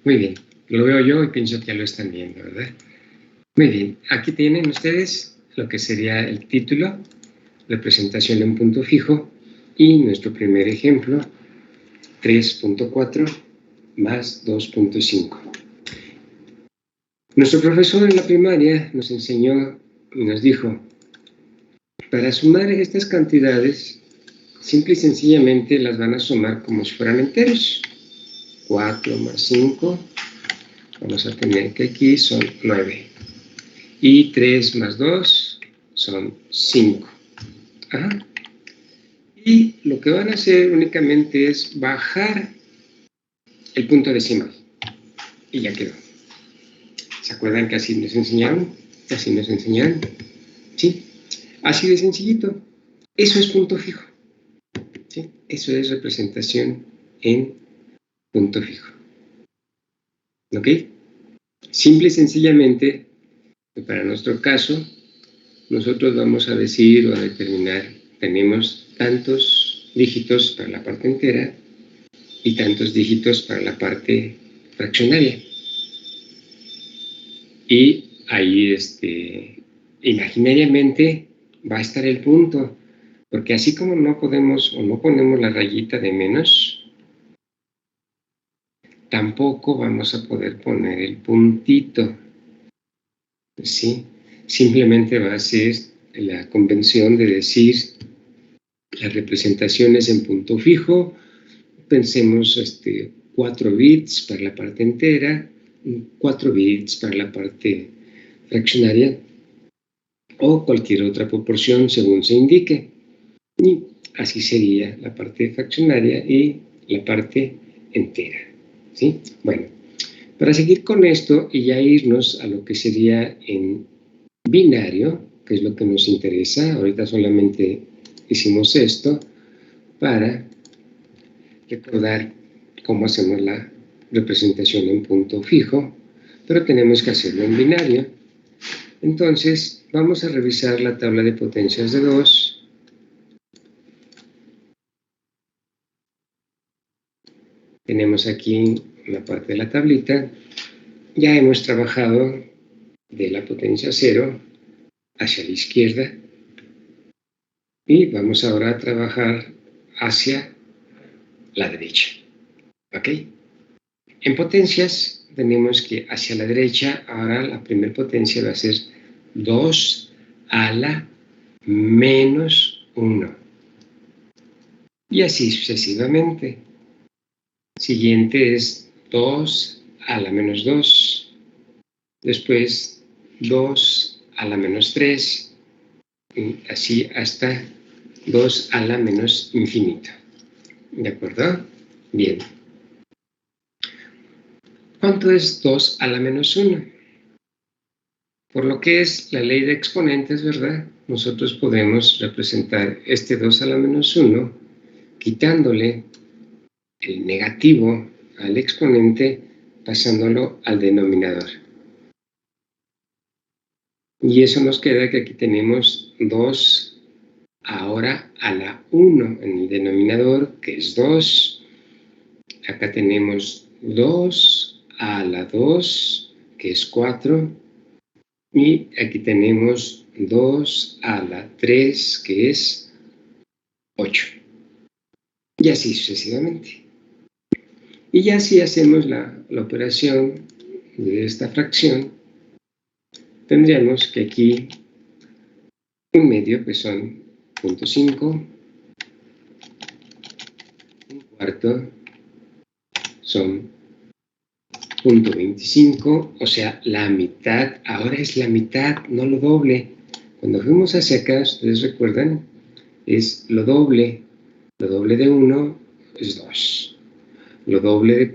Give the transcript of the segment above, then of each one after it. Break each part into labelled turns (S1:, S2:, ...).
S1: Muy bien, lo veo yo y pienso que ya lo están viendo, ¿verdad? Muy bien, aquí tienen ustedes lo que sería el título, representación en punto fijo, y nuestro primer ejemplo, 3.4 más 2.5. Nuestro profesor en la primaria nos enseñó y nos dijo, para sumar estas cantidades, simple y sencillamente las van a sumar como si fueran enteros. 4 más 5, vamos a tener que aquí son 9. Y 3 más 2 son 5. Ajá. Y lo que van a hacer únicamente es bajar el punto decimal. Y ya quedó. ¿Se acuerdan que así nos enseñaron? Así nos enseñaron. ¿Sí? Así de sencillito. Eso es punto fijo. ¿Sí? Eso es representación en punto fijo. ¿Ok? Simple y sencillamente, para nuestro caso, nosotros vamos a decir o a determinar, tenemos tantos dígitos para la parte entera y tantos dígitos para la parte fraccionaria. Y ahí, imaginariamente, va a estar el punto, porque así como no podemos o no ponemos la rayita de menos, tampoco vamos a poder poner el puntito, ¿sí? Simplemente va a ser la convención de decir las representaciones en punto fijo, pensemos 4 bits para la parte entera, 4 bits para la parte fraccionaria o cualquier otra proporción según se indique. Y así sería la parte fraccionaria y la parte entera. ¿Sí? Bueno, para seguir con esto y ya irnos a lo que sería en binario, que es lo que nos interesa, ahorita solamente hicimos esto para recordar cómo hacemos la representación en punto fijo, pero tenemos que hacerlo en binario. Entonces, vamos a revisar la tabla de potencias de 2. Tenemos aquí una parte de la tablita. Ya hemos trabajado de la potencia 0 hacia la izquierda. Y vamos ahora a trabajar hacia la derecha. ¿Ok? En potencias tenemos que hacia la derecha, ahora la primera potencia va a ser 2 a la menos 1. Y así sucesivamente. Siguiente es 2 a la menos 2. Después 2 a la menos 3. Y así hasta 2 a la menos infinito. ¿De acuerdo? Bien. ¿Cuánto es 2 a la menos 1? Por lo que es la ley de exponentes, ¿verdad? Nosotros podemos representar este 2 a la menos 1 quitándole el negativo al exponente, pasándolo al denominador. Y eso nos queda que aquí tenemos 2 ahora a la 1 en el denominador, que es 2. Acá tenemos 2 a la 2, que es 4. Y aquí tenemos 2 a la 3, que es 8. Y así sucesivamente. Y ya si hacemos la operación de esta fracción, tendríamos que aquí un medio, que son 0.5, un cuarto son 0.25, o sea, la mitad, ahora es la mitad, no lo doble. Cuando fuimos hacia acá, ustedes recuerdan, es lo doble de 1 es 2. Lo doble de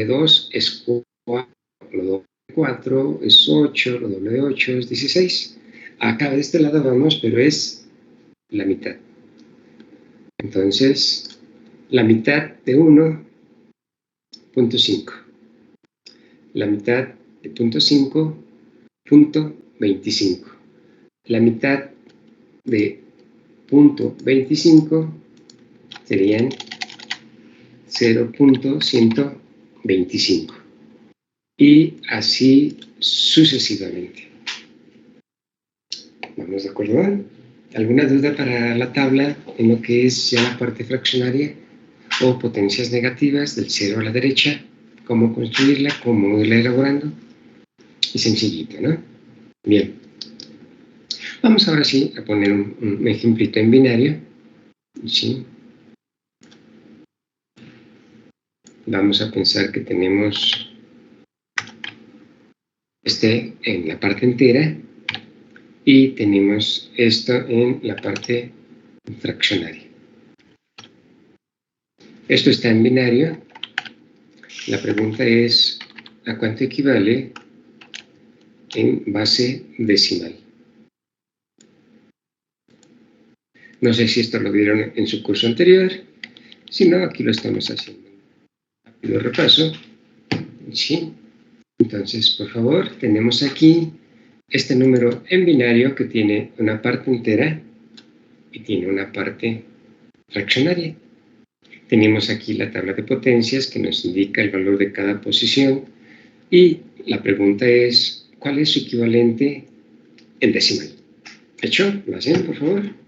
S1: 2 es 4. Lo doble de 4 es 8. Lo doble de 8 es 16. Acá de este lado vamos, pero es la mitad. Entonces, la mitad de 1, 0.5. La mitad de 0.5, 0.25. La mitad de 0.25 serían 0.125. y así sucesivamente. ¿Vamos de acuerdo? ¿Alguna duda para la tabla en lo que es ya la parte fraccionaria o potencias negativas del 0 a la derecha? ¿Cómo construirla? ¿Cómo irla elaborando? Es sencillito, ¿no? Bien. Vamos ahora sí a poner un ejemplito en binario. ¿Sí? Vamos a pensar que tenemos este en la parte entera y tenemos esto en la parte fraccionaria. Esto está en binario. La pregunta es, ¿a cuánto equivale en base decimal? No sé si esto lo vieron en su curso anterior. Si no, aquí lo estamos haciendo. Rápido repaso. Sí. Entonces, por favor, tenemos aquí este número en binario que tiene una parte entera y tiene una parte fraccionaria. Tenemos aquí la tabla de potencias que nos indica el valor de cada posición y la pregunta es, ¿cuál es su equivalente en decimal? ¿Hecho? ¿Lo hacen, por favor?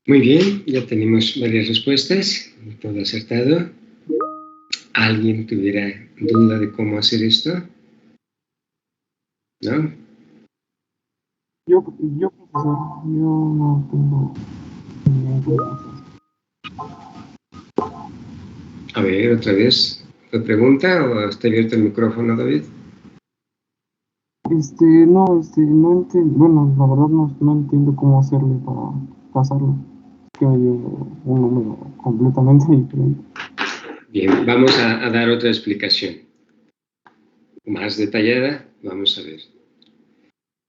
S1: Muy bien, ya tenemos varias respuestas, todo acertado. ¿Alguien tuviera duda de cómo hacer esto? ¿No?
S2: Yo, profesor, yo no tengo ningún problema.
S1: A ver, otra vez. ¿Te pregunta o está abierto el micrófono, David?
S2: No entiendo, bueno, la verdad no entiendo cómo hacerle para pasarlo. Es que me dio un número completamente diferente.
S1: Bien, vamos a dar otra explicación más detallada. Vamos a ver.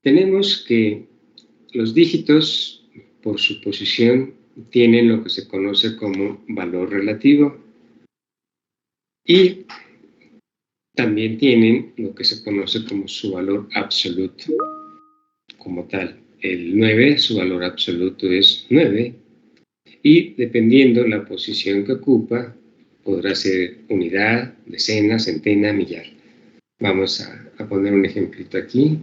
S1: Tenemos que los dígitos, por su posición, tienen lo que se conoce como valor relativo y también tienen lo que se conoce como su valor absoluto. Como tal, el 9, su valor absoluto es 9 y dependiendo la posición que ocupa, podrá ser unidad, decena, centena, millar. Vamos a poner un ejemplito aquí.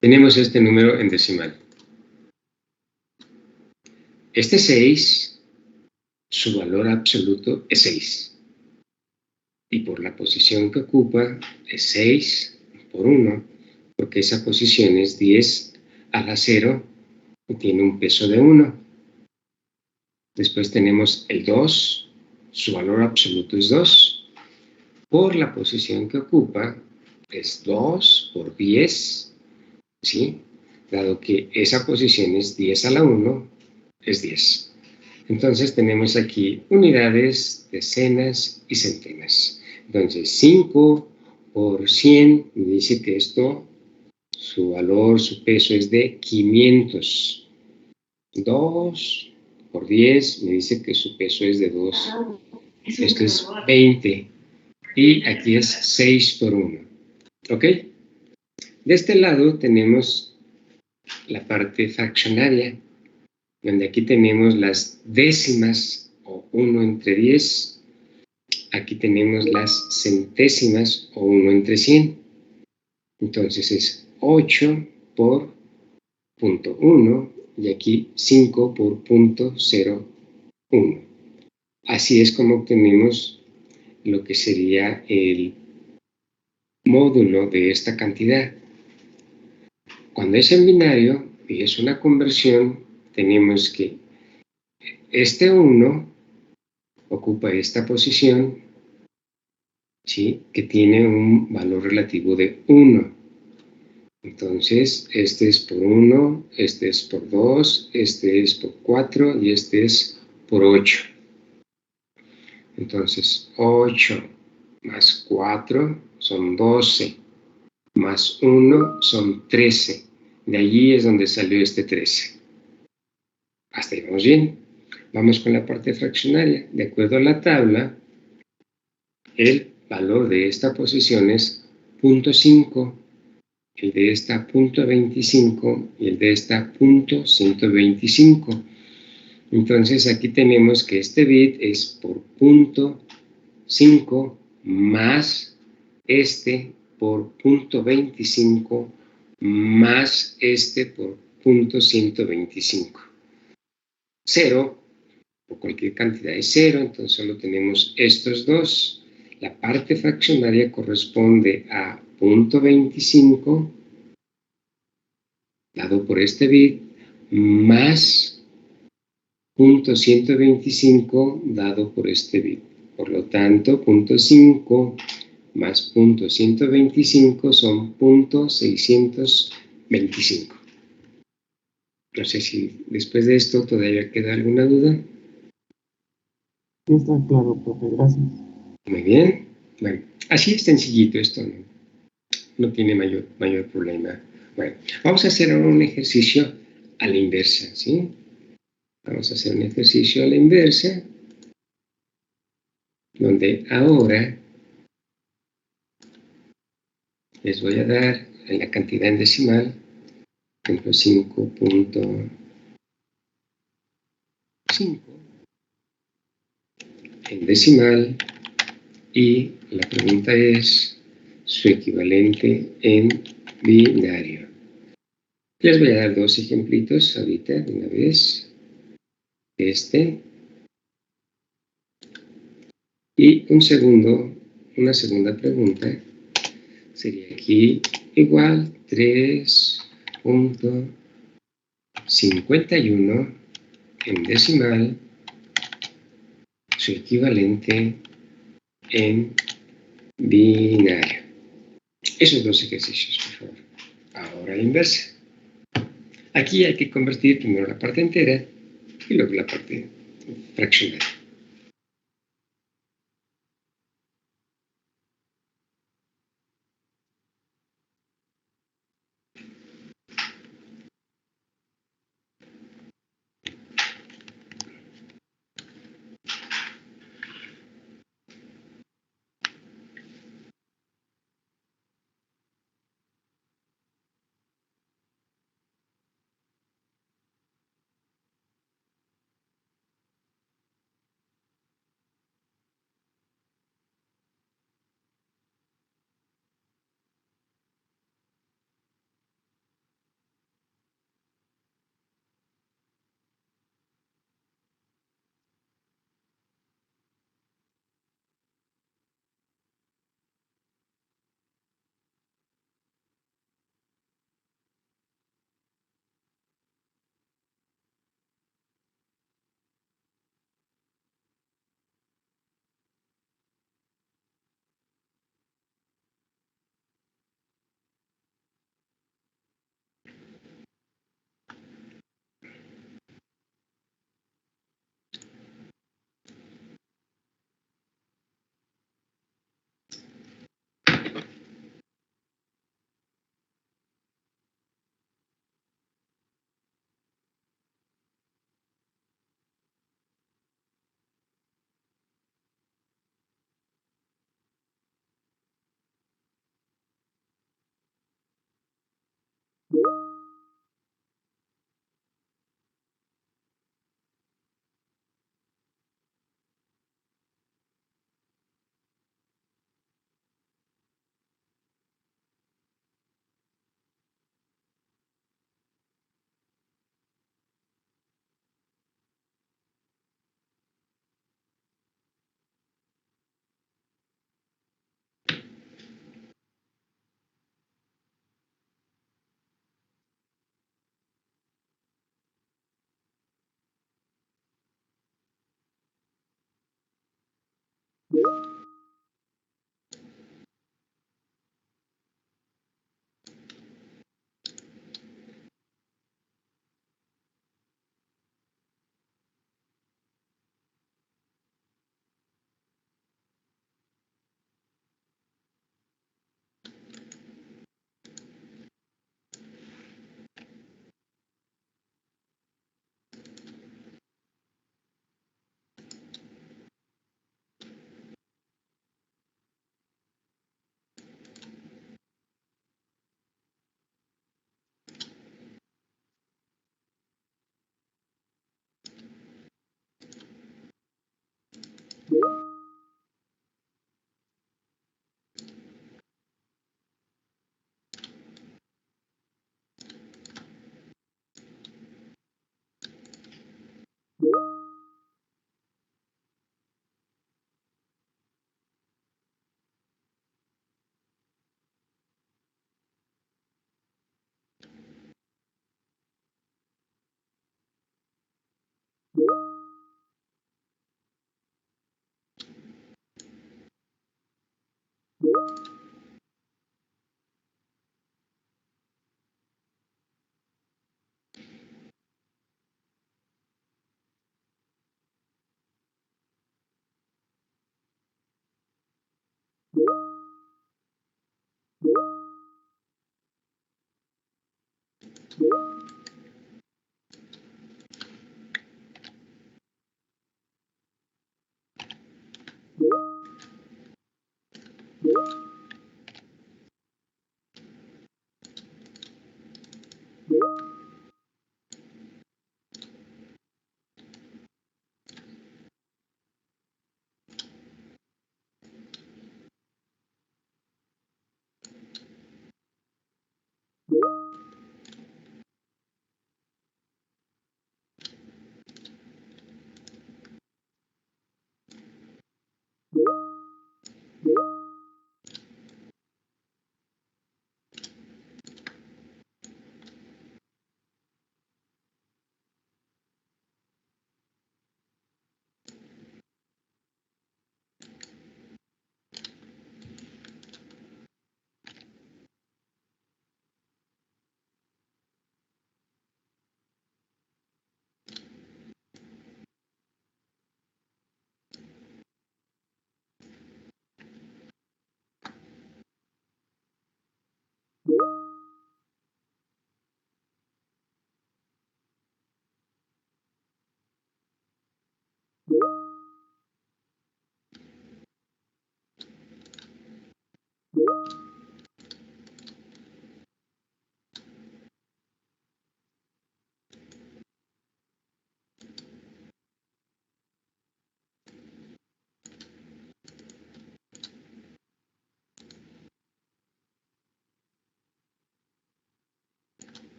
S1: Tenemos este número en decimal. Este 6, su valor absoluto es 6. Y por la posición que ocupa es 6 por 1, porque esa posición es 10 a la 0 y tiene un peso de 1. Después tenemos el 2, su valor absoluto es 2. Por la posición que ocupa es 2 por 10, ¿sí? Dado que esa posición es 10 a la 1, es 10. Entonces tenemos aquí unidades, decenas y centenas. Entonces 5 por 100 me dice que esto, su valor, su peso es de 500. 2 por 10 me dice que su peso es de 2. Esto es 20. Y aquí es 6 por 1. ¿Ok? De este lado tenemos la parte fraccionaria, donde aquí tenemos las décimas o 1 entre 10. Aquí tenemos las centésimas o 1 entre 100. Entonces es 8 por 0.1 y aquí 5 por 0.01. Así es como obtenemos lo que sería el módulo de esta cantidad. Cuando es en binario y es una conversión, tenemos que este 1 ocupa esta posición, ¿sí? Que tiene un valor relativo de 1. Entonces, este es por 1, este es por 2, este es por 4 y este es por 8. Entonces, 8 más 4 son 12, más 1 son 13. De allí es donde salió este 13. Hasta ahí vamos bien. Vamos con la parte fraccionaria. De acuerdo a la tabla, el valor de esta posición es 0.5, el de esta 0.25 y el de esta 0.125. Entonces aquí tenemos que este bit es por 0.5 más este por 0.25 más este por 0.125. 0 o cualquier cantidad es 0, entonces solo tenemos estos dos. La parte fraccionaria corresponde a 0.25 dado por este bit más 0.125 dado por este bit. Por lo tanto, 0.5 más 0.125 son 0.625. No sé si después de esto todavía queda alguna duda.
S2: Sí, está claro, profe, gracias.
S1: Muy bien. Bueno, así es sencillito esto, no tiene mayor problema. Bueno, vamos a hacer ahora un ejercicio a la inversa, ¿sí? Vamos a hacer un ejercicio a la inversa, donde ahora les voy a dar en la cantidad en decimal, por ejemplo, 5.5 en decimal y la pregunta es su equivalente en binario. Les voy a dar dos ejemplitos ahorita de una vez. Y una segunda pregunta sería aquí igual 3.51 en decimal, su equivalente en binario. Esos dos ejercicios, por favor. Ahora la inversa. Aquí hay que convertir primero la parte entera y luego la parte fraccionada.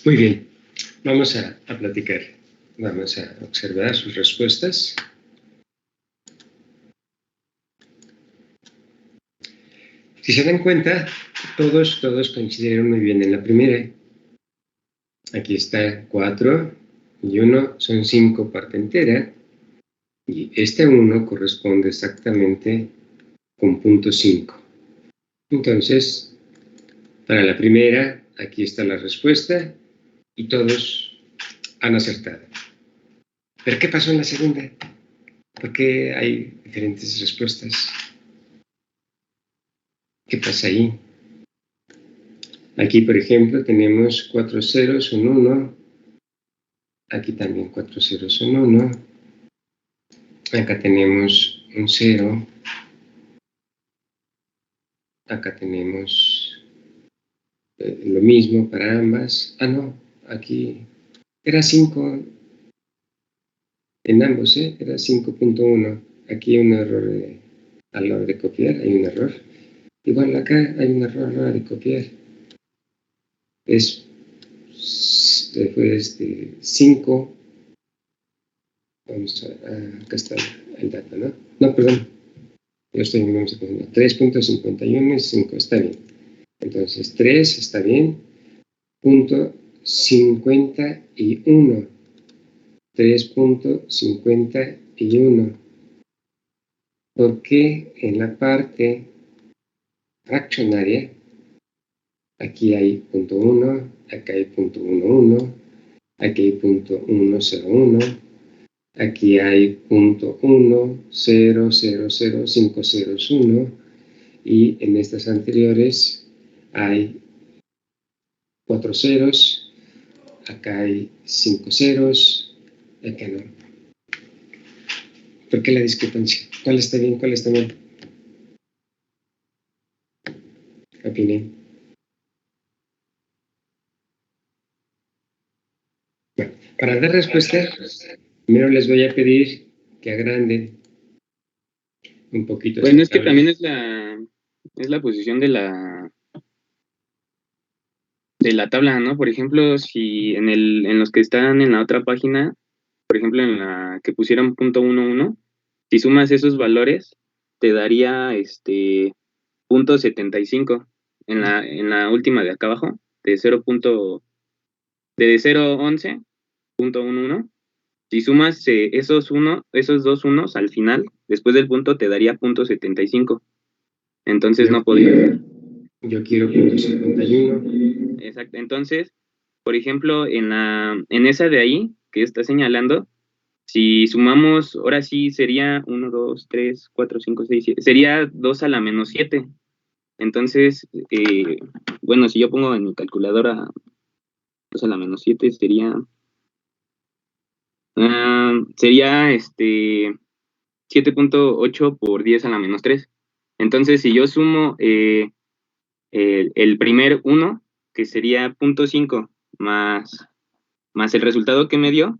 S1: Muy bien, vamos a platicar. Vamos a observar sus respuestas. Si se dan cuenta, todos coincidieron muy bien en la primera. Aquí está 4 y 1 son 5 parte entera. Y este 1 corresponde exactamente con punto 5. Entonces, para la primera, aquí está la respuesta y todos han acertado. ¿Pero qué pasó en la segunda? ¿Por qué hay diferentes respuestas? ¿Qué pasa ahí? Aquí, por ejemplo, tenemos 4 ceros, un 1. Aquí también 4 ceros, un 1. Acá tenemos un 0. Acá tenemos lo mismo para ambas. Ah, no, aquí era 5 en ambos, era 5.1. Aquí hay un error a la hora de copiar, hay un error. Igual acá hay un error a la hora de copiar. Es después de 5. Vamos a acá está el dato, ¿no? No, perdón. Yo estoy en 3.51 y 5, está bien. Entonces 3 está bien. Punto 51. 3.51. ¿Por qué en la parte fraccionaria aquí hay punto 1, acá hay punto 11, aquí hay punto 101, aquí hay punto 1, 0, 0, 0, 5 ceros, 1 y en estas anteriores hay 4 ceros, acá hay 5 ceros, acá no. ¿Por qué la discrepancia? ¿Cuál está bien, cuál está mal? Opinen. Bueno, para dar respuesta, primero les voy a pedir que agranden un poquito.
S3: Bueno, es que también es la posición de la tabla, ¿no? Por ejemplo, si en los que están en la otra página, por ejemplo, en la que pusieron punto 11, si sumas esos valores, te daría punto 75 en la última de acá abajo, de 0.11.11. Si sumas esos dos unos al final, después del punto te daría punto 75. Entonces no podría ser.
S1: Yo quiero punto 51.
S3: Exacto. Entonces, por ejemplo, en esa de ahí que está señalando, si sumamos, ahora sí sería 1, 2, 3, 4, 5, 6, 7. Sería 2 a la menos 7. Entonces, bueno, si yo pongo en mi calculadora 2 a la menos 7, sería 7.8 por 10 a la menos 3. Entonces, si yo sumo el primer 1, que sería 0.5, más el resultado que me dio,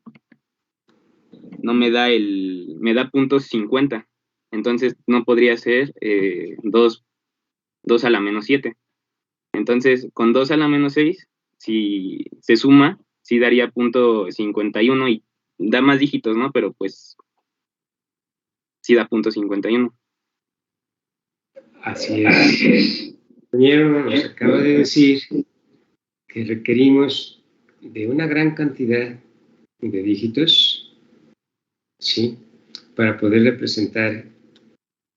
S3: no me da me da 0.50. Entonces, no podría ser 2 a la menos 7. Entonces, con 2 a la menos 6, si se suma, sí daría 0.51 y da más dígitos, ¿no? Pero pues sí da 0.51.
S1: Así es. El compañero nos acaba de decir que requerimos de una gran cantidad de dígitos, ¿sí? Para poder representar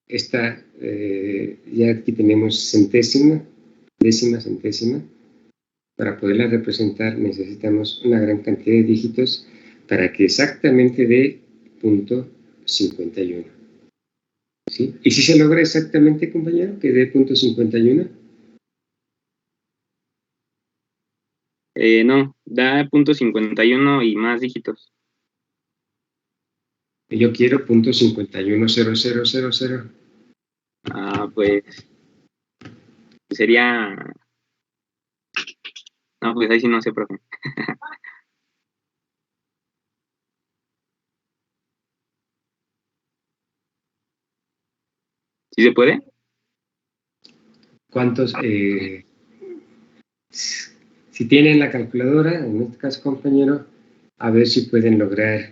S1: esta, ya aquí tenemos centésima, décima, centésima. Para poderla representar necesitamos una gran cantidad de dígitos para que exactamente dé punto 51. ¿Sí? ¿Y si se logra exactamente, compañero, que dé punto 51?
S3: No, da 0.51 y más dígitos.
S1: Yo quiero punto 510000.
S3: Pues sería... No, pues ahí sí no sé, profe. ¿Sí se puede?
S1: ¿Cuántos? Si Si tienen la calculadora, en este caso, compañero, a ver si pueden lograr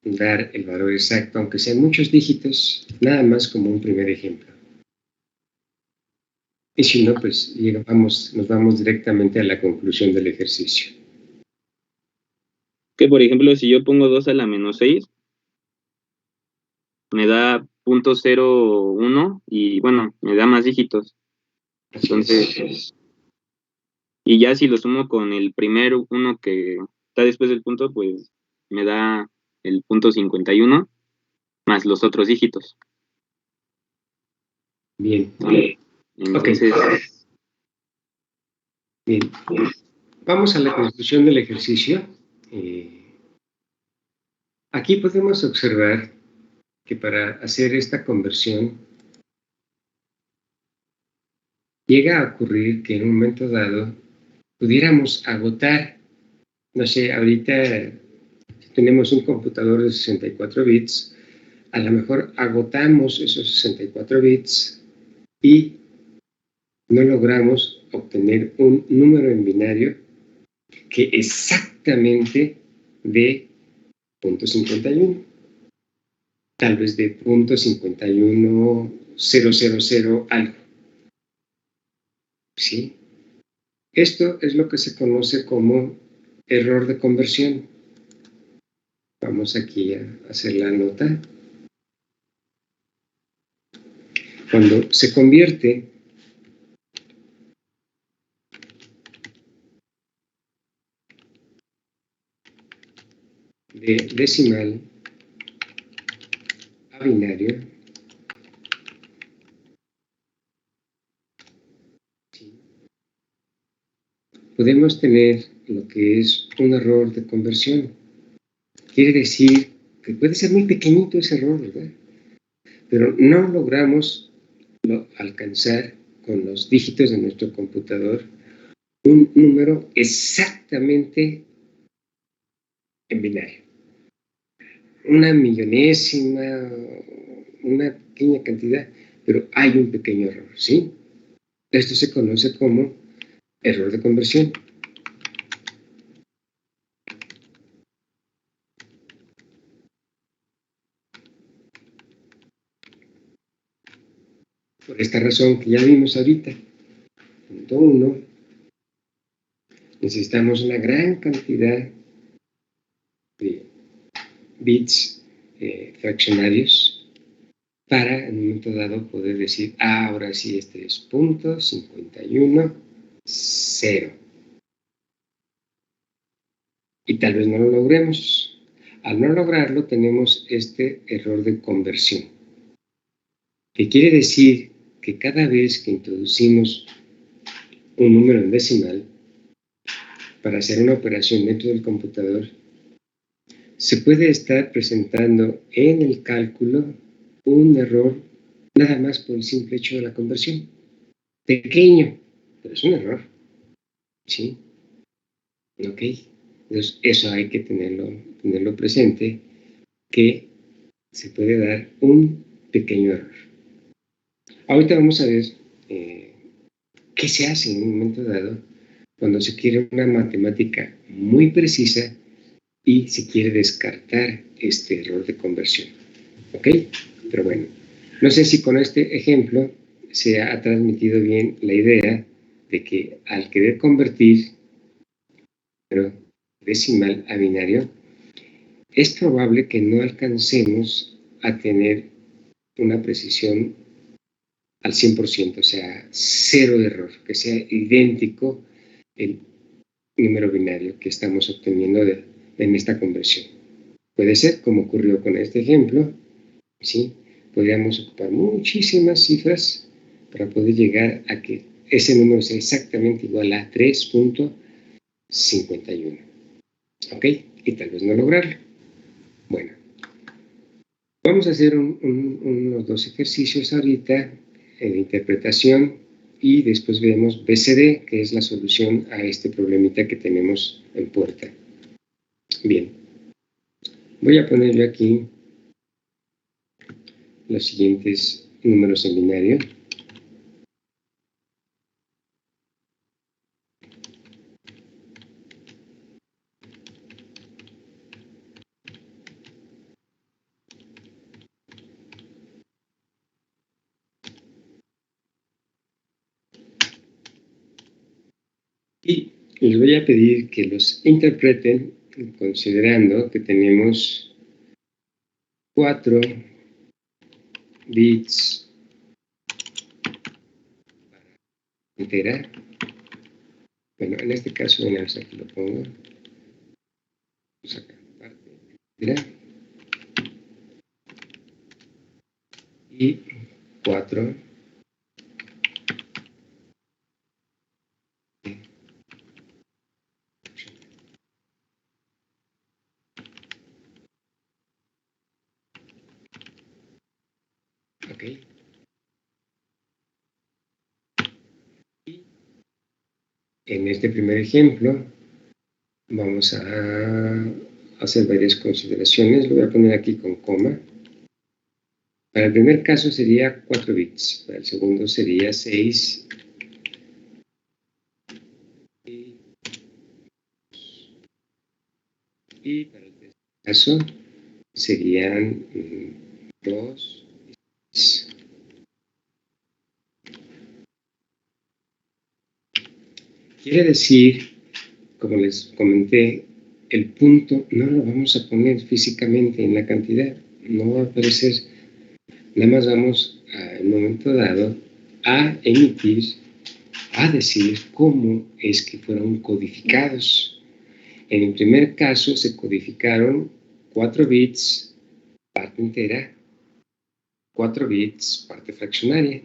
S1: dar el valor exacto, aunque sean muchos dígitos, nada más como un primer ejemplo. Y si no, pues nos vamos directamente a la conclusión del ejercicio.
S3: Que por ejemplo, si yo pongo 2 a la menos 6, me da 0.01 y bueno, me da más dígitos. Entonces, y ya si lo sumo con el primer uno que está después del punto, pues me da el 0.51 más los otros dígitos.
S1: Bien.
S3: Entonces,
S1: bien. Vamos a la conclusión del ejercicio. Aquí podemos observar que para hacer esta conversión llega a ocurrir que en un momento dado pudiéramos agotar, no sé, ahorita si tenemos un computador de 64 bits, a lo mejor agotamos esos 64 bits y no logramos obtener un número en binario que exactamente de 0.51, tal vez de 0.51000 algo. ¿Sí? Esto es lo que se conoce como error de conversión. Vamos aquí a hacer la nota. Cuando se convierte de decimal a binario, podemos tener lo que es un error de conversión. Quiere decir que puede ser muy pequeñito ese error, ¿verdad? Pero no logramos alcanzar con los dígitos de nuestro computador un número exactamente en binario. Una millonésima, una pequeña cantidad, pero hay un pequeño error, ¿sí? Esto se conoce como error de conversión. Por esta razón que ya vimos ahorita, punto 1, necesitamos una gran cantidad de bits fraccionarios para en un momento dado poder decir, ahora sí este es 0.51, 0. Y tal vez no lo logremos. Al no lograrlo tenemos este error de conversión, que quiere decir que cada vez que introducimos un número en decimal para hacer una operación dentro del computador, se puede estar presentando en el cálculo un error nada más por el simple hecho de la conversión. Pequeño, pero es un error. ¿Sí? ¿Ok? Entonces, eso hay que tenerlo presente, que se puede dar un pequeño error. Ahorita vamos a ver qué se hace en un momento dado cuando se quiere una matemática muy precisa y se quiere descartar este error de conversión. ¿Ok? Pero bueno, no sé si con este ejemplo se ha transmitido bien la idea de que al querer convertir decimal a binario, es probable que no alcancemos a tener una precisión al 100%, o sea, cero error, que sea idéntico el número binario que estamos obteniendo en esta conversión. Puede ser, como ocurrió con este ejemplo, ¿sí? Podríamos ocupar muchísimas cifras para poder llegar a que ese número sea exactamente igual a 3.51. ¿Ok? Y tal vez no lograrlo. Bueno, vamos a hacer unos 2 ejercicios ahorita de interpretación y después vemos BCD, que es la solución a este problemita que tenemos en puerta. Bien, voy a poner yo aquí los siguientes números en binario. Y les voy a pedir que los interpreten considerando que tenemos 4 bits entera. Bueno, en este caso, en aquí lo pongo. Vamos acá, parte entera. Y 4 ok. Y en este primer ejemplo vamos a hacer varias consideraciones. Lo voy a poner aquí con coma. Para el primer caso sería 4 bits, para el segundo sería 6 y para el tercer caso serían 2 bits. Quiere decir, como les comenté, el punto no lo vamos a poner físicamente en la cantidad, no va a aparecer, nada más vamos en un momento dado a emitir, a decir cómo es que fueron codificados. En el primer caso se codificaron 4 bits parte entera, 4 bits parte fraccionaria.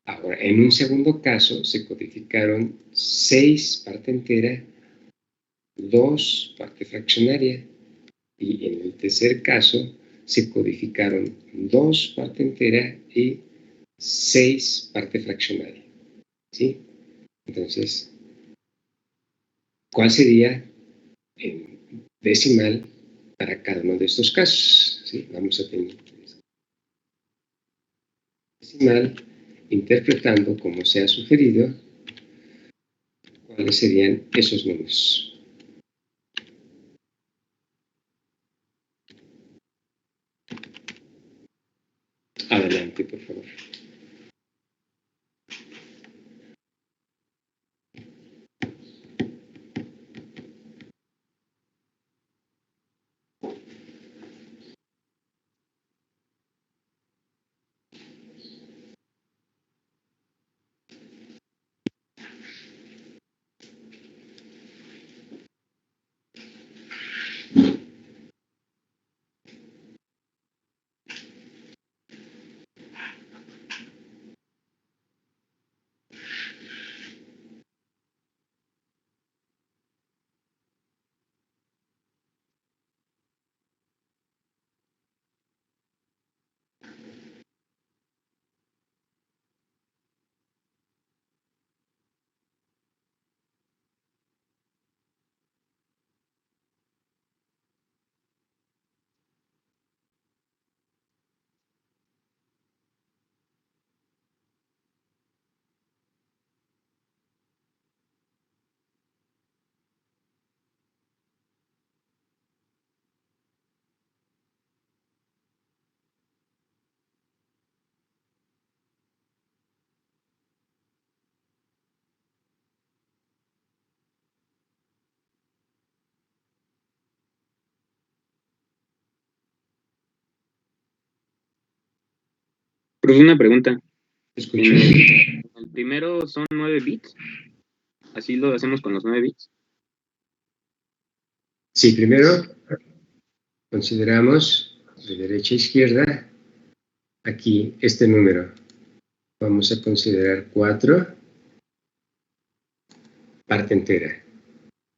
S1: Ahora, en un segundo caso se codificaron 6 parte entera, 2 parte fraccionaria, y en el tercer caso se codificaron 2 parte entera y 6 parte fraccionaria. ¿Sí? Entonces, ¿cuál sería en decimal para cada uno de estos casos? ¿Sí? Vamos a tener decimal interpretando como se ha sugerido cuáles serían esos números. Adelante, por favor.
S3: Pero una pregunta.
S1: Escucho.
S3: El primero son 9 bits. Así lo hacemos con los 9 bits.
S1: Sí, primero consideramos de derecha a izquierda aquí este número. Vamos a considerar 4 parte entera.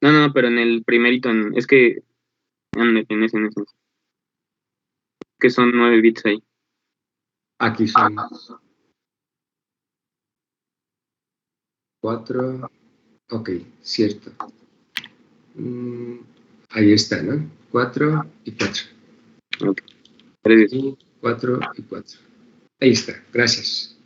S3: No, pero en el primerito, es que en ese. Que son 9 bits ahí.
S1: Aquí son 4. Ok, cierto. Ahí está, ¿no? 4 y 4.
S3: Ok, gracias.
S1: Y 4 y 4. Ahí está, gracias.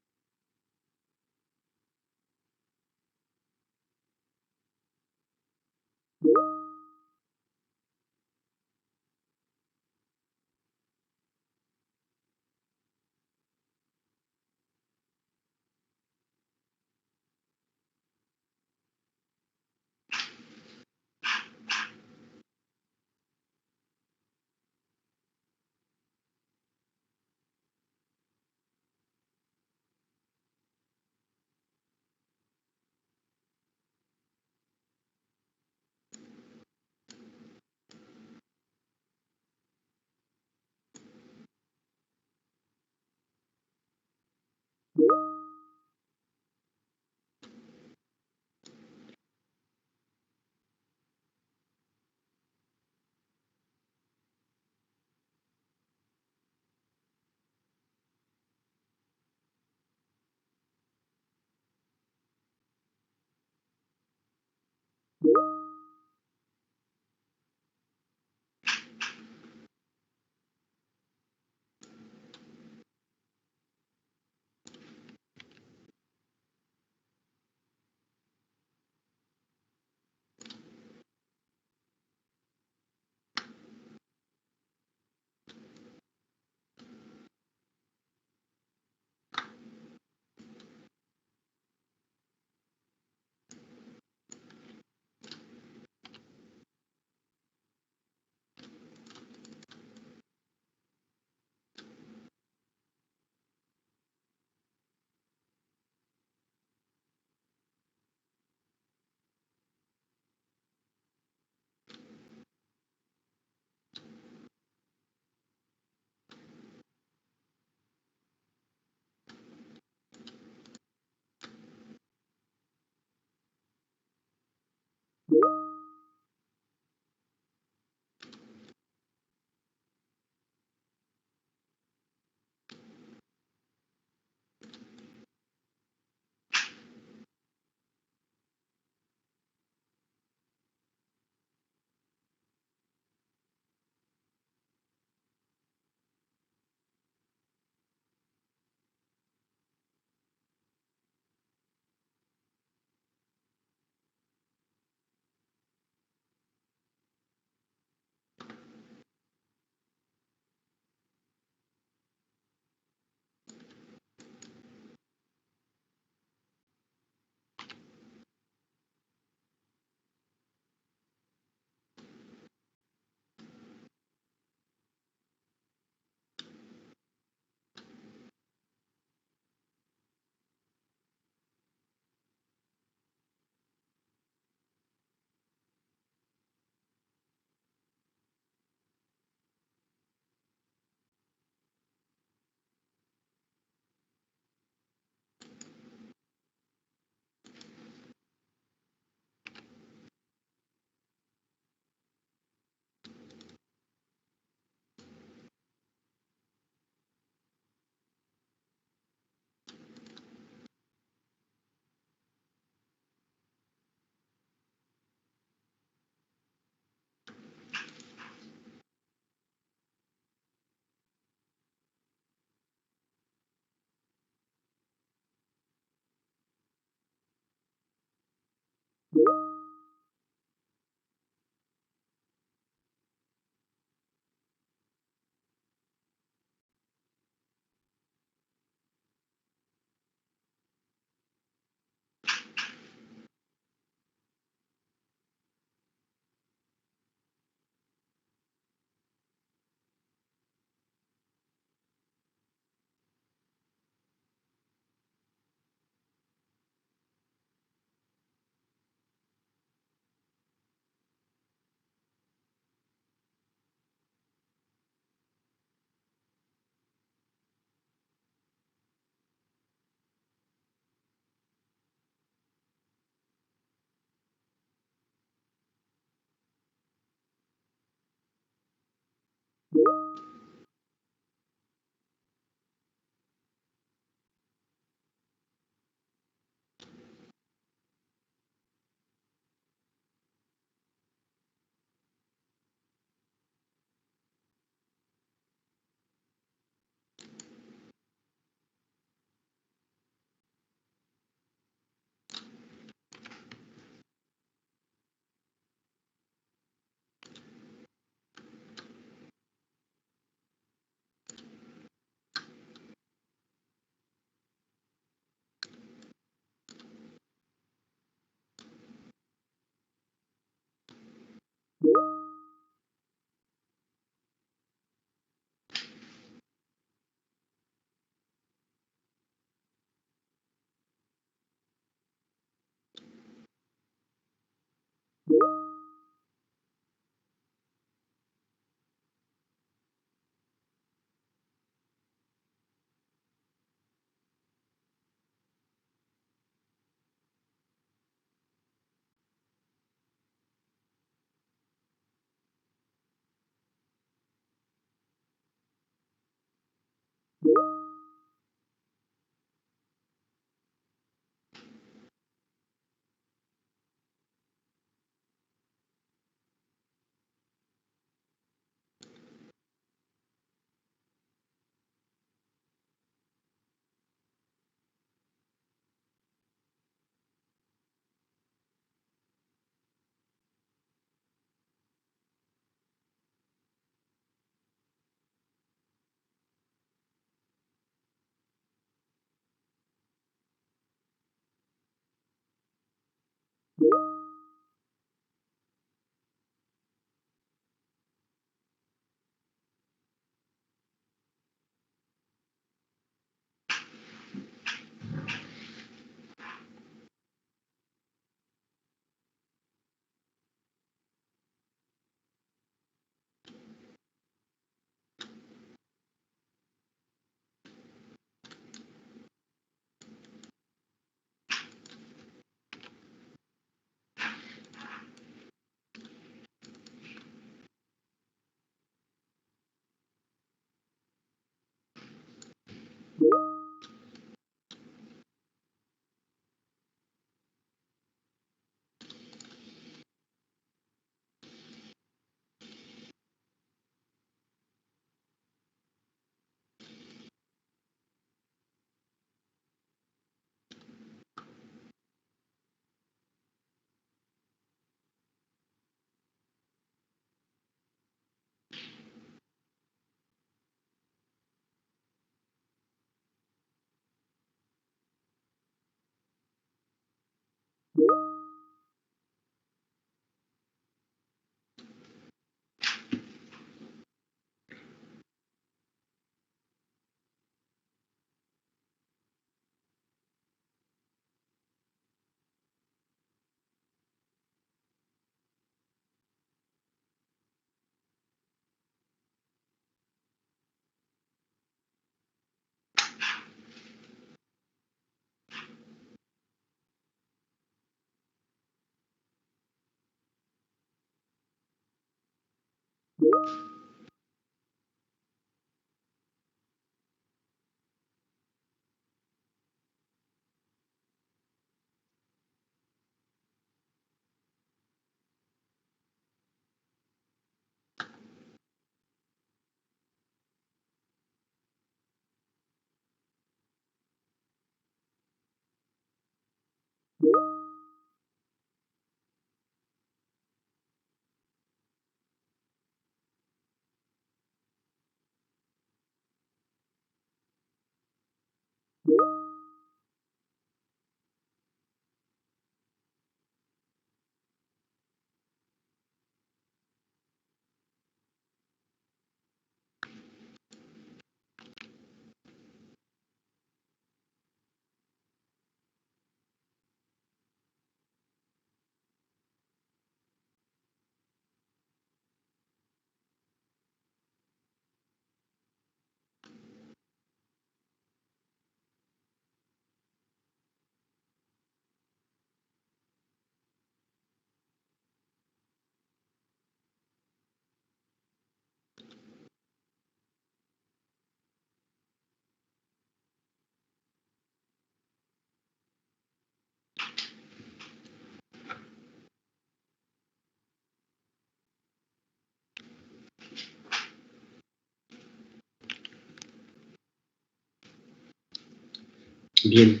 S1: Bien,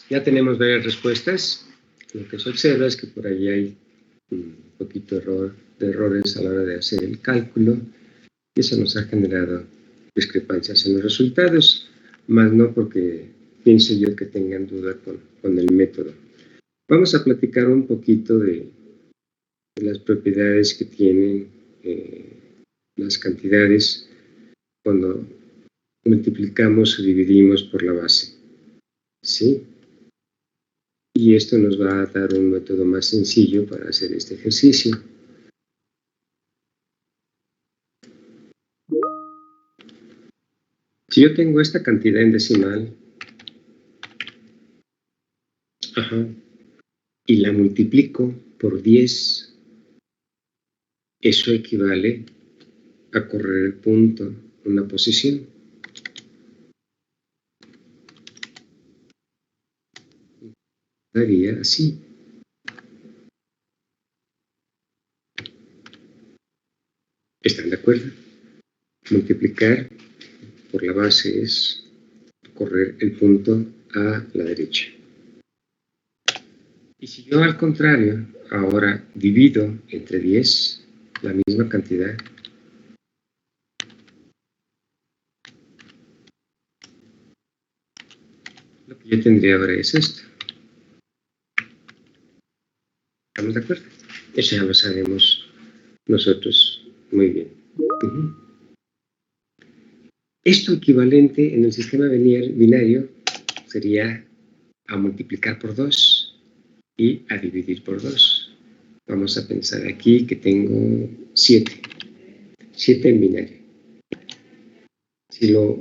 S1: ya tenemos varias respuestas. Lo que se observa es que por ahí hay un poquito de errores a la hora de hacer el cálculo y eso nos ha generado discrepancias en los resultados, más no porque piense yo que tengan duda con el método. Vamos a platicar un poquito de las propiedades que tienen las cantidades cuando multiplicamos o dividimos por la base. ¿Sí? Y esto nos va a dar un método más sencillo para hacer este ejercicio. Si yo tengo esta cantidad en decimal, y la multiplico por 10, eso equivale a correr el punto, una posición. daría así. ¿Están de acuerdo? Multiplicar por la base es correr el punto a la derecha. Y si yo al contrario ahora divido entre 10 la misma cantidad, lo que yo tendría ahora es esto. ¿Estamos de acuerdo? Eso ya lo sabemos nosotros muy bien. Esto equivalente en el sistema binario sería a multiplicar por 2 y a dividir por 2. Vamos a pensar aquí que tengo 7. 7 en binario. Si lo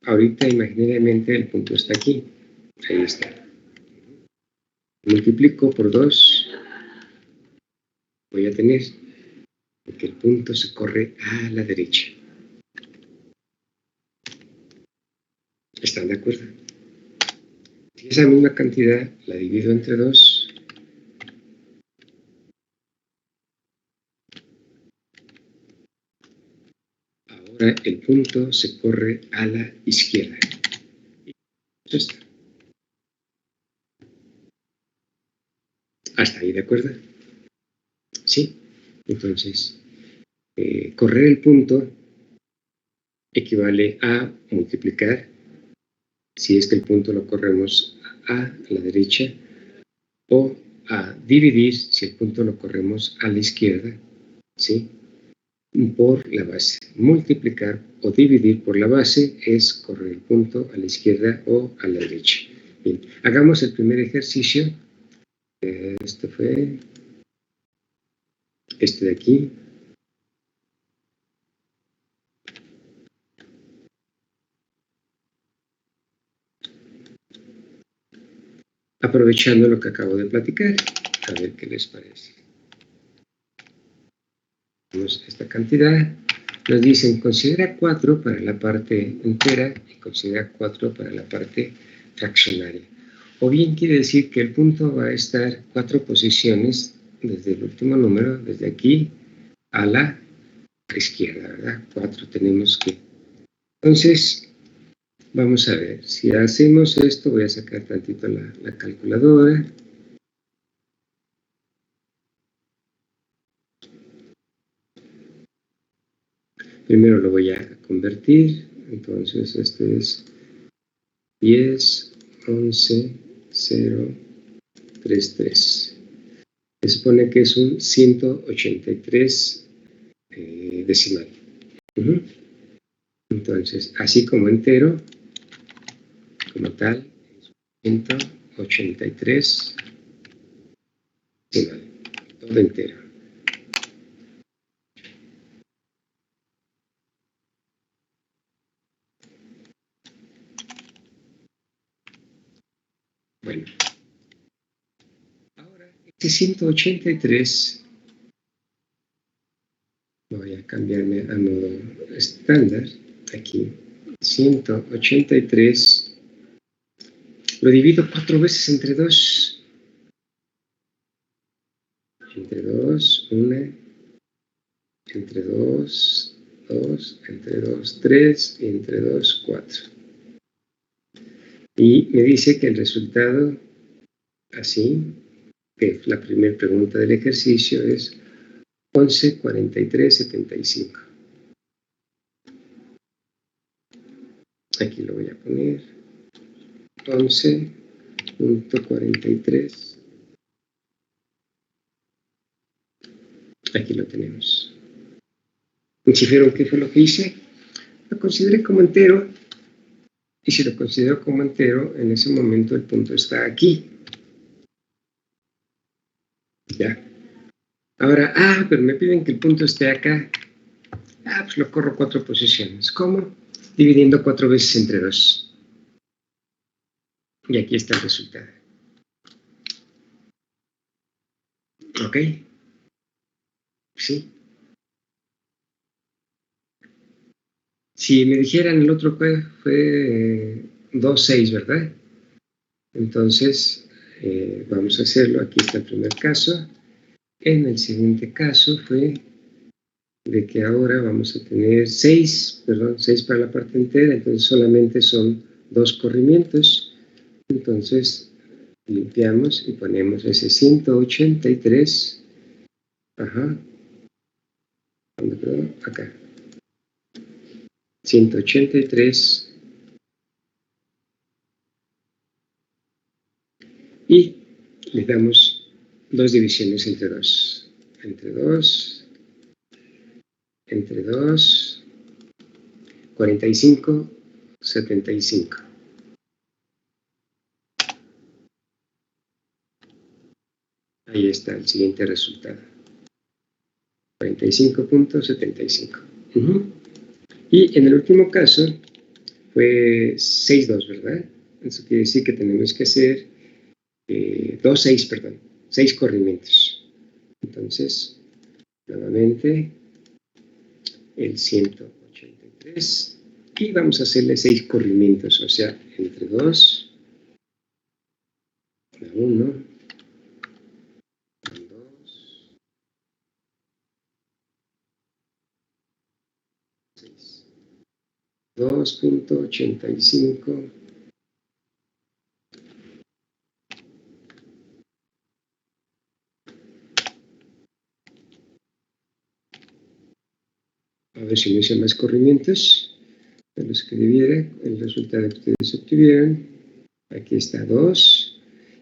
S1: ahorita imaginariamente el punto está aquí. Ahí está. Multiplico por 2. Voy a tener que el punto se corre a la derecha. ¿Están de acuerdo? Si esa misma cantidad la divido entre 2, ahora el punto se corre a la izquierda. Eso está. ¿Hasta ahí de acuerdo? ¿Sí? Entonces, correr el punto equivale a multiplicar, si es que el punto lo corremos a la derecha, o a dividir, si el punto lo corremos a la izquierda, ¿sí? Por la base. Multiplicar o dividir por la base es correr el punto a la izquierda o a la derecha. Bien, hagamos el primer ejercicio. Este fue este de aquí. Aprovechando lo que acabo de platicar, a ver qué les parece. Tenemos esta cantidad. Nos dicen, considera 4 para la parte entera y considera 4 para la parte fraccionaria. O bien quiere decir que el punto va a estar 4 posiciones desde el último número, desde aquí a la izquierda, ¿verdad? 4 tenemos que. Entonces, vamos a ver, si hacemos esto, voy a sacar tantito la calculadora. Primero lo voy a convertir, entonces este es 10, 11, 0, 3, 3. Se supone que es un 183 decimal. Entonces, así como entero, como tal, 183 decimal, todo entero. Bueno, ahora este 183, voy a cambiarme a modo estándar, aquí, 183, lo divido 4 veces entre 2, entre 2, 1, entre 2, 2, entre 2, 3, y entre 2, 4. Y me dice que el resultado, así, que la primera pregunta del ejercicio es 11, 43, 75. Aquí lo voy a poner 11.43. Aquí lo tenemos. ¿Si vieron qué fue lo que hice? Lo consideré como entero. Y si lo considero como entero, en ese momento el punto está aquí. Ya. Ahora, pero me piden que el punto esté acá. Pues lo corro 4 posiciones. ¿Cómo? Dividiendo 4 veces entre 2. Y aquí está el resultado. ¿Ok? Sí. Si me dijeran el otro fue 2, 6, ¿verdad? Entonces, vamos a hacerlo. Aquí está el primer caso. En el siguiente caso fue de que ahora vamos a tener 6 para la parte entera, entonces solamente son 2 corrimientos. Entonces limpiamos y ponemos ese 183. Ajá. ¿Dónde quedó? Acá. 183. Y le damos 2 divisiones entre 2. Entre 2. Entre 2. 45. 75. Ahí está el siguiente resultado. 45.75. Y en el último caso fue 6,2, ¿verdad? Eso quiere decir que tenemos que hacer 6 corrimientos. Entonces, nuevamente, el 183. Y vamos a hacerle 6 corrimientos, o sea, entre 2, 1, 2.85. A ver si me hice más corrimientos de los que debiera, el resultado que ustedes obtuvieran. Aquí está 2,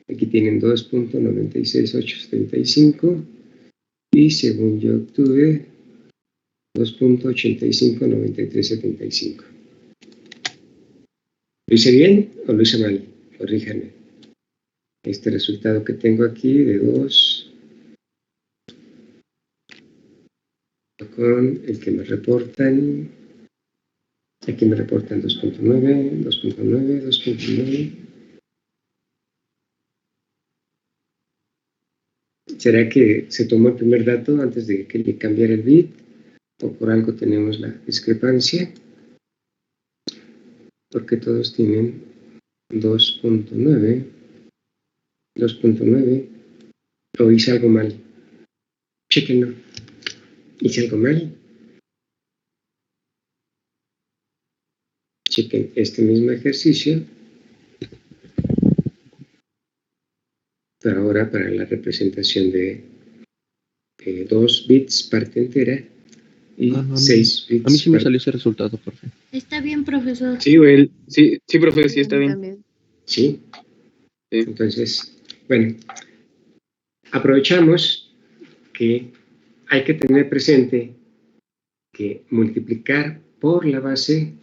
S1: aquí tienen 2.96875 y según yo obtuve 2.859375. ¿Lo hice bien o lo hice mal? Corríjanme. Este resultado que tengo aquí de 2 con el que me reportan, aquí me reportan 2.9, 2.9, 2.9. ¿Será que se tomó el primer dato antes de que le cambiara el bit? ¿O por algo tenemos la discrepancia? Porque todos tienen 2.9, 2.9, o hice algo mal. Chéquenlo. ¿Hice algo mal? Chequen este mismo ejercicio, pero ahora para la representación de 2 bits parte entera y 6 bits.
S4: A mí sí me salió ese resultado, profe.
S5: Está bien, profesor.
S3: Sí, profe, sí está bien.
S5: También.
S1: ¿Sí?
S3: Sí.
S1: Entonces, bueno, aprovechamos que hay que tener presente que multiplicar por la base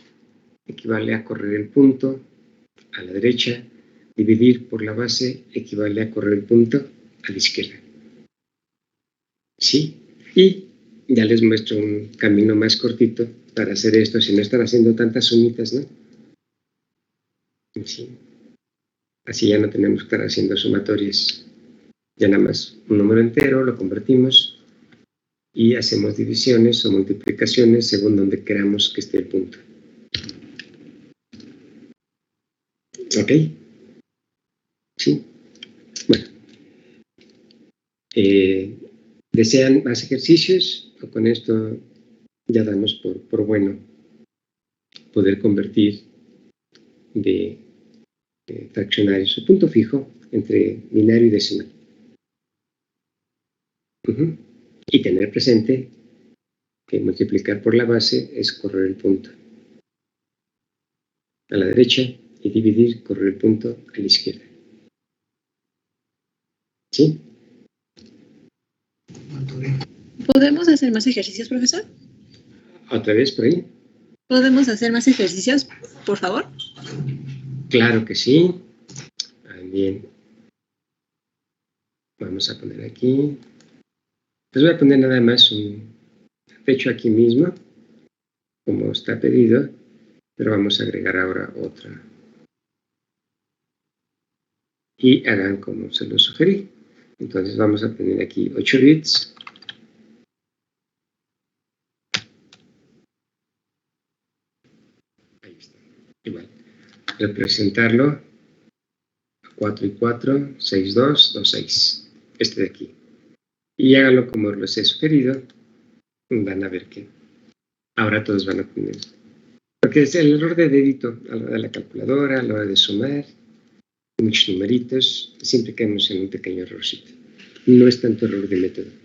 S1: equivale a correr el punto a la derecha, dividir por la base equivale a correr el punto a la izquierda. ¿Sí? Y ya les muestro un camino más cortito para hacer esto, si no están haciendo tantas sumitas, ¿no? Sí. Así ya no tenemos que estar haciendo sumatorias. Ya nada más un número entero lo convertimos y hacemos divisiones o multiplicaciones según donde queramos que esté el punto. ¿Ok? Sí. Bueno. ¿Desean más ejercicios? O con esto ya damos por bueno poder convertir de fraccionarios o punto fijo entre binario y decimal. Y tener presente que multiplicar por la base es correr el punto a la derecha y dividir, correr el punto a la izquierda. ¿Sí?
S6: ¿Podemos hacer más ejercicios, profesor?
S1: ¿Otra vez por ahí?
S6: ¿Podemos hacer más ejercicios, por favor?
S1: Claro que sí. Bien. Vamos a poner aquí. Les voy a poner nada más un fecho aquí mismo, como está pedido, pero vamos a agregar ahora otra. Y hagan como se lo sugerí. Entonces vamos a poner aquí 8 bits. Ahí está. Igual. Representarlo 4 y 4, 6, 2, 2, 6. Este de aquí. Y háganlo como les he sugerido. Van a ver que ahora todos van a tener. Porque es el error de dedito a la hora de la calculadora, a la hora de sumar, muchos numeritos, siempre caemos en un pequeño errorcito. No es tanto error de método.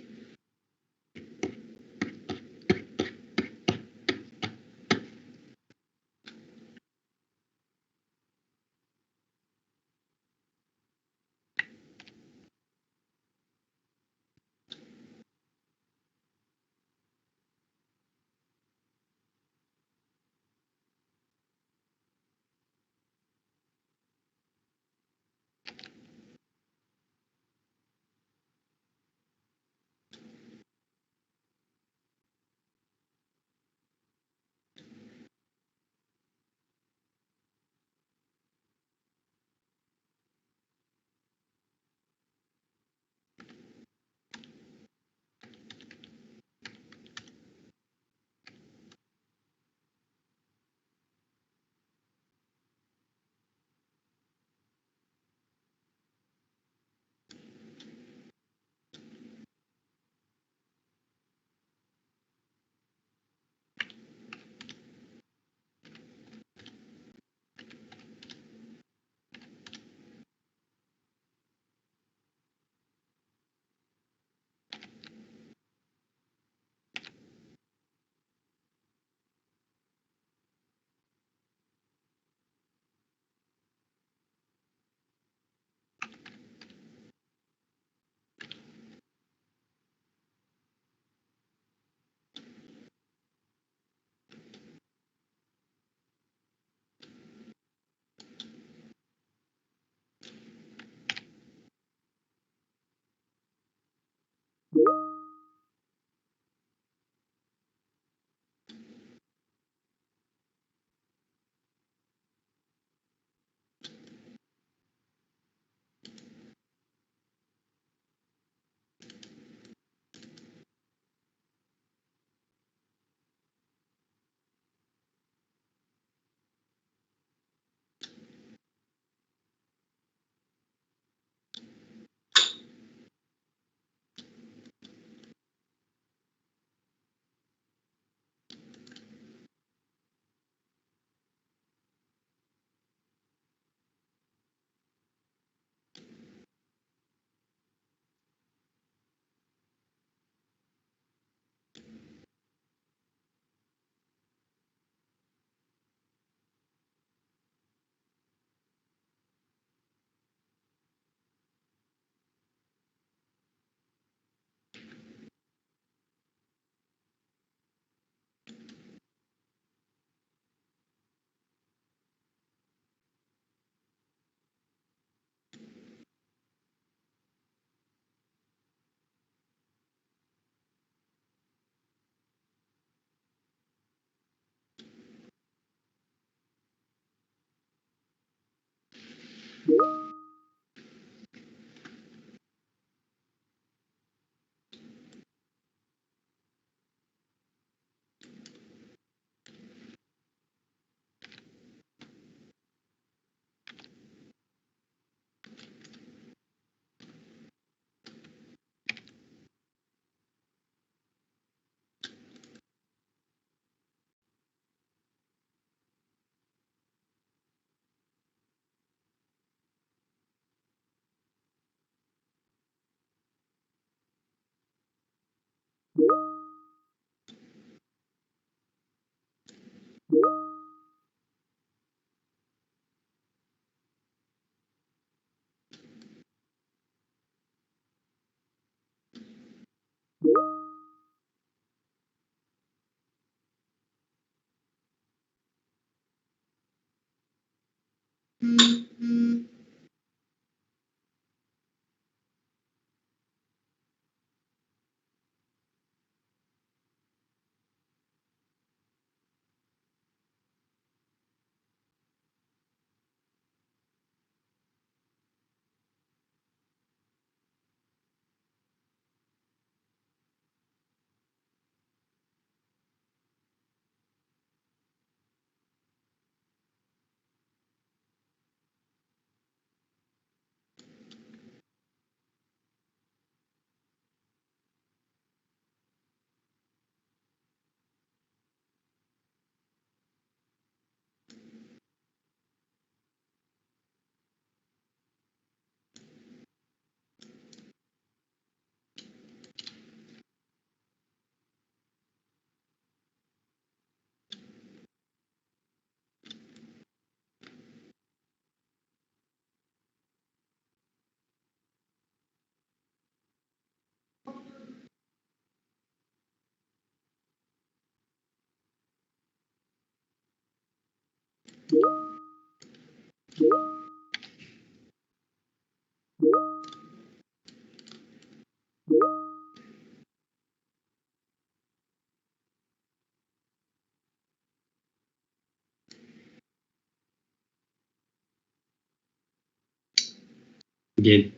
S1: Bien,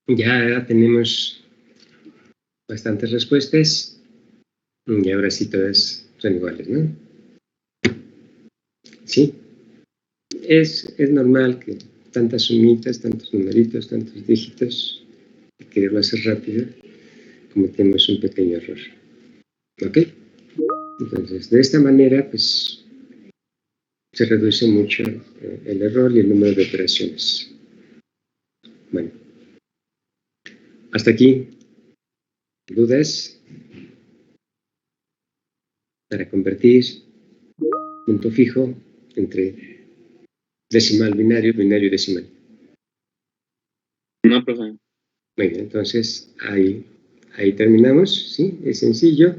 S1: ya tenemos bastantes respuestas y ahora sí todas son iguales, ¿no? Sí, es normal que tantas sumitas, tantos numeritos, tantos dígitos, y quererlo hacer rápido, cometemos un pequeño error. ¿Ok? Entonces, de esta manera, pues, se reduce mucho el error y el número de operaciones. Bueno, hasta aquí. ¿Dudas? Para convertir punto fijo entre decimal, binario, binario y decimal.
S3: No, profe.
S1: Muy bien, entonces ahí terminamos, ¿sí? Es sencillo.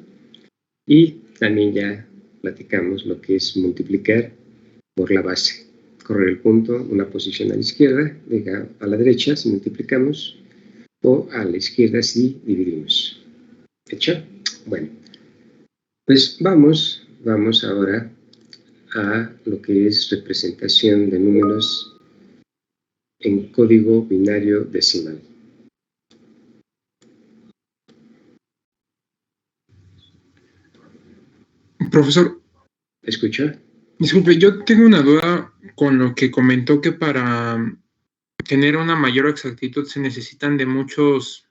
S1: Y también ya platicamos lo que es multiplicar por la base. Correr el punto, una posición a la izquierda, a la derecha si multiplicamos, o a la izquierda si dividimos. ¿Hecho? Bueno, pues vamos ahora a lo que es representación de números en código binario decimal.
S5: Profesor,
S1: ¿Escucho?
S5: disculpe, yo tengo una duda con lo que comentó que para tener una mayor exactitud se necesitan de muchos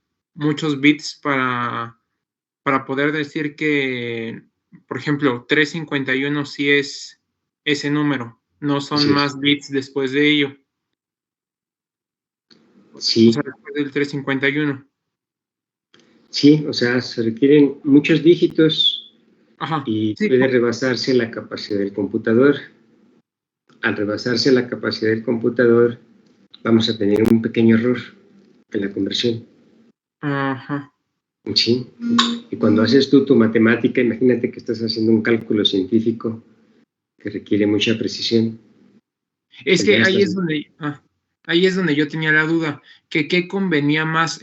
S5: bits para poder decir que, por ejemplo, 351 sí es ese número, no son
S1: Así es.
S5: más bits después de ello.
S1: Sí.
S5: O sea, después del 351.
S1: Sí, o sea, se requieren muchos dígitos.
S5: Ajá.
S1: Y
S5: Sí,
S1: puede rebasarse la capacidad del computador. Al rebasarse la capacidad del computador, vamos a tener un pequeño error en la conversión.
S5: ajá.
S1: ¿Sí? Y cuando haces tú tu matemática, imagínate que estás haciendo un cálculo científico que requiere mucha precisión.
S5: Es
S1: Pues
S5: que
S1: ya
S5: ahí
S1: estás...
S5: es donde, ahí es donde yo tenía la duda, que qué convenía más,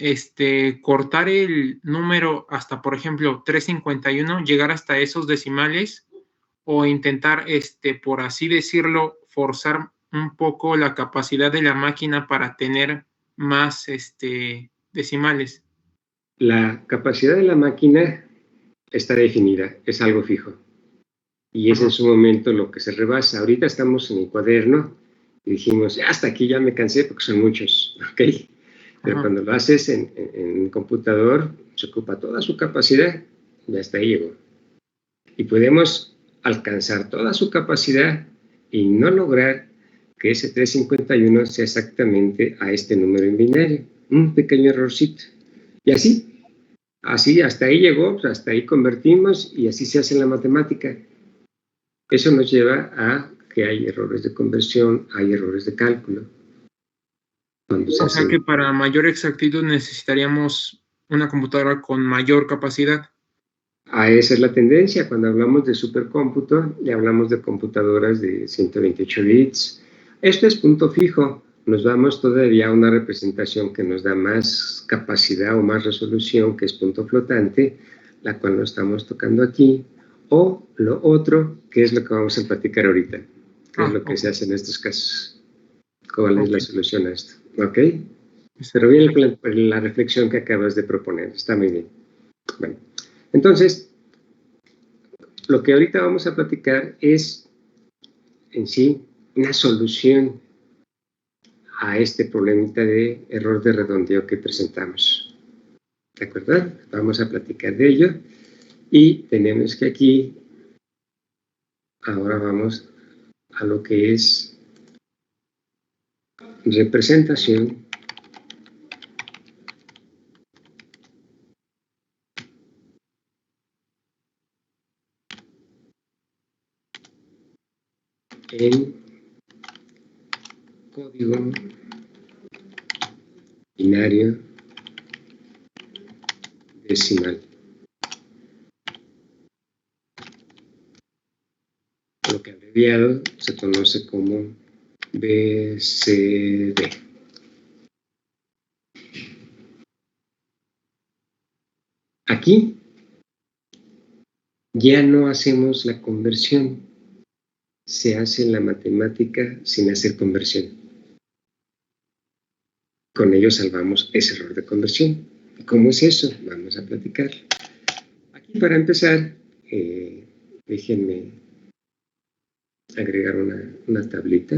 S5: cortar el número hasta, por ejemplo, 351, llegar hasta esos decimales, o intentar, por así decirlo, forzar un poco la capacidad de la máquina para tener más, decimales.
S1: La capacidad de la máquina está definida, es algo fijo. Y es en
S5: Ajá.
S1: su momento lo que se rebasa. Ahorita estamos en el cuaderno y dijimos, hasta aquí ya me cansé porque son muchos, ¿ok? Pero
S5: Ajá.
S1: cuando lo haces en computador, se ocupa toda su capacidad y hasta ahí llegó. Y podemos alcanzar toda su capacidad y no lograr que ese 351 sea exactamente a este número en binario. Un pequeño errorcito. Y así hasta ahí llegó, pues hasta ahí convertimos y así se hace en la matemática. Eso nos lleva a que hay errores de conversión, hay errores de cálculo.
S5: O sea que para mayor exactitud necesitaríamos una computadora con mayor capacidad.
S1: A esa es la tendencia. Cuando hablamos de supercómputo, ya hablamos de computadoras de 128 bits. Esto es punto fijo. Nos vamos todavía a una representación que nos da más capacidad o más resolución, que es punto flotante, la cual no estamos tocando aquí. O lo otro, que es lo que vamos a platicar ahorita, que es lo que se hace en estos casos. ¿Cuál es la solución a esto? ¿Ok? Pero bien la reflexión que acabas de proponer. Está muy bien. Bueno, entonces, lo que ahorita vamos a platicar es en sí una solución a este problemita de error de redondeo que presentamos. ¿De acuerdo? Vamos a platicar de ello. Y tenemos que aquí, ahora vamos a lo que es representación en código binario decimal. Lo que abreviado se conoce como BCD. Aquí ya no hacemos la conversión, se hace la matemática sin hacer conversión. Con ello salvamos ese error de conversión. ¿Cómo es eso? Vamos a platicar. Aquí para empezar, déjenme agregar una tablita.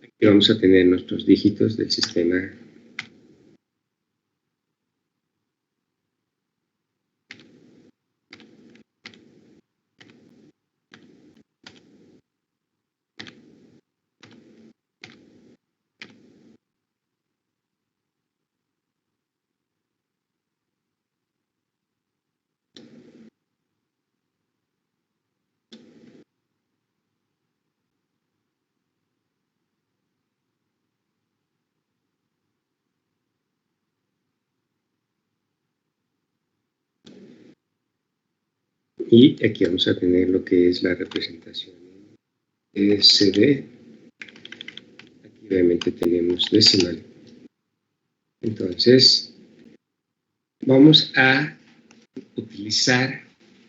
S1: Aquí vamos a tener nuestros dígitos del sistema. Y aquí vamos a tener lo que es la representación SD. Aquí obviamente tenemos decimal. Entonces, vamos a utilizar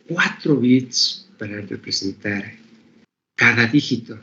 S1: 4 bits para representar cada dígito.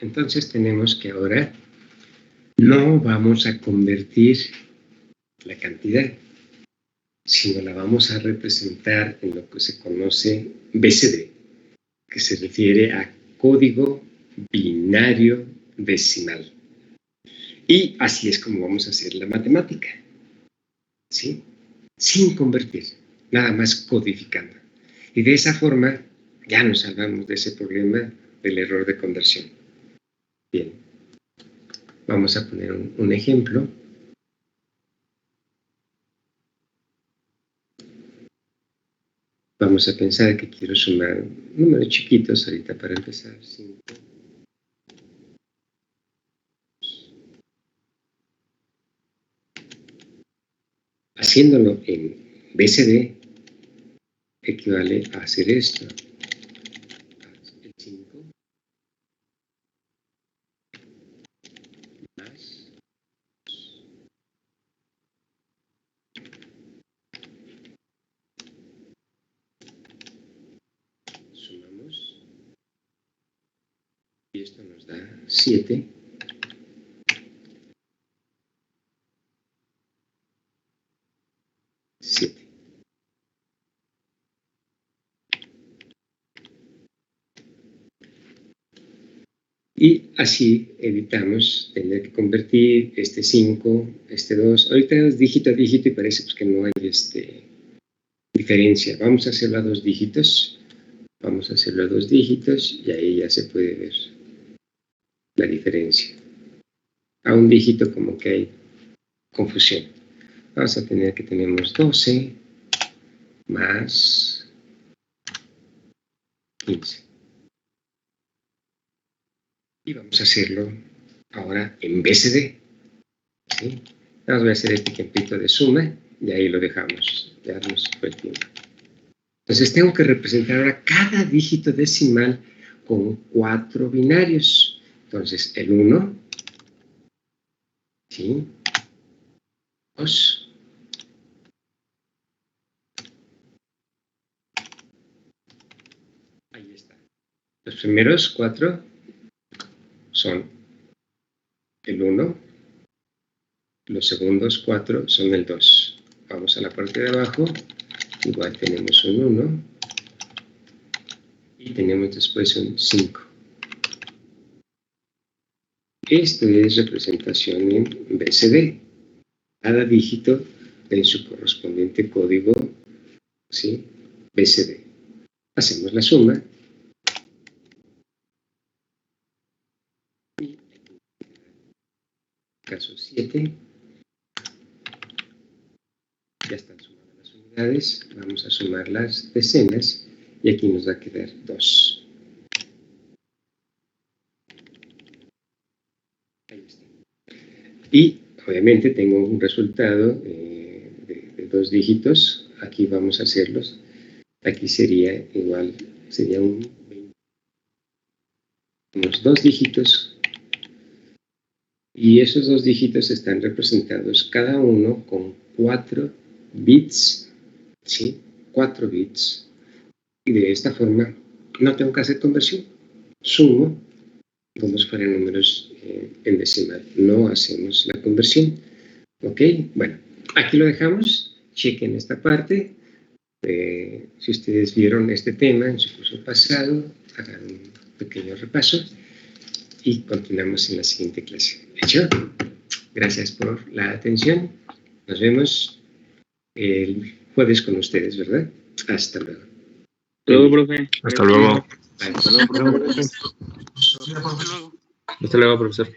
S1: Entonces tenemos que ahora no vamos a convertir la cantidad, sino la vamos a representar en lo que se conoce BCD, que se refiere a código binario decimal. Y así es como vamos a hacer la matemática, ¿sí? Sin convertir, nada más codificando. Y de esa forma ya nos salvamos de ese problema del error de conversión. Bien, vamos a poner un ejemplo. Vamos a pensar que quiero sumar números chiquitos ahorita para empezar. 5. Haciéndolo en BCD equivale a hacer esto. El 5 más sumamos y esto nos da 7. Y así evitamos tener que convertir este 5, este 2. Ahorita es dígito a dígito y parece pues, que no hay diferencia. Vamos a hacerlo a 2 dígitos. Vamos a hacerlo a 2 dígitos y ahí ya se puede ver la diferencia. A un dígito como que hay confusión. Vamos a tener que tenemos 12 más 15. Y vamos a hacerlo ahora en BCD. ¿Sí? Vamos a hacer este ejemplito de suma y ahí lo dejamos. Ya nos fue el tiempo. Entonces tengo que representar ahora cada dígito decimal con 4 binarios. Entonces el 1, ¿sí? 2, ahí está. Los primeros 4 son el 1, los segundos 4 son el 2. Vamos a la parte de abajo, igual tenemos un 1 y tenemos después un 5. Esto es representación en BCD. Cada dígito en su correspondiente código, ¿sí? BCD. Hacemos la suma. Caso 7. Ya están sumadas las unidades. Vamos a sumar las decenas y aquí nos va a quedar 2. Ahí está. Y obviamente tengo un resultado de 2 dígitos. Aquí vamos a hacerlos. Aquí sería igual, sería unos 2 dígitos. Y esos 2 dígitos están representados cada uno con 4 bits, ¿sí? 4 bits. Y de esta forma no tengo que hacer conversión. Sumo como si fueran números en decimal. No hacemos la conversión. ¿Ok? Bueno, aquí lo dejamos. Chequen esta parte. Si ustedes vieron este tema en su curso pasado, hagan un pequeño repaso y continuamos en la siguiente clase. ¿Hecho? Gracias por la atención. Nos vemos el jueves con ustedes, ¿verdad? Hasta luego.
S3: Todo, profe.
S7: Hasta luego.
S1: Bye.
S4: Hasta luego, profesor.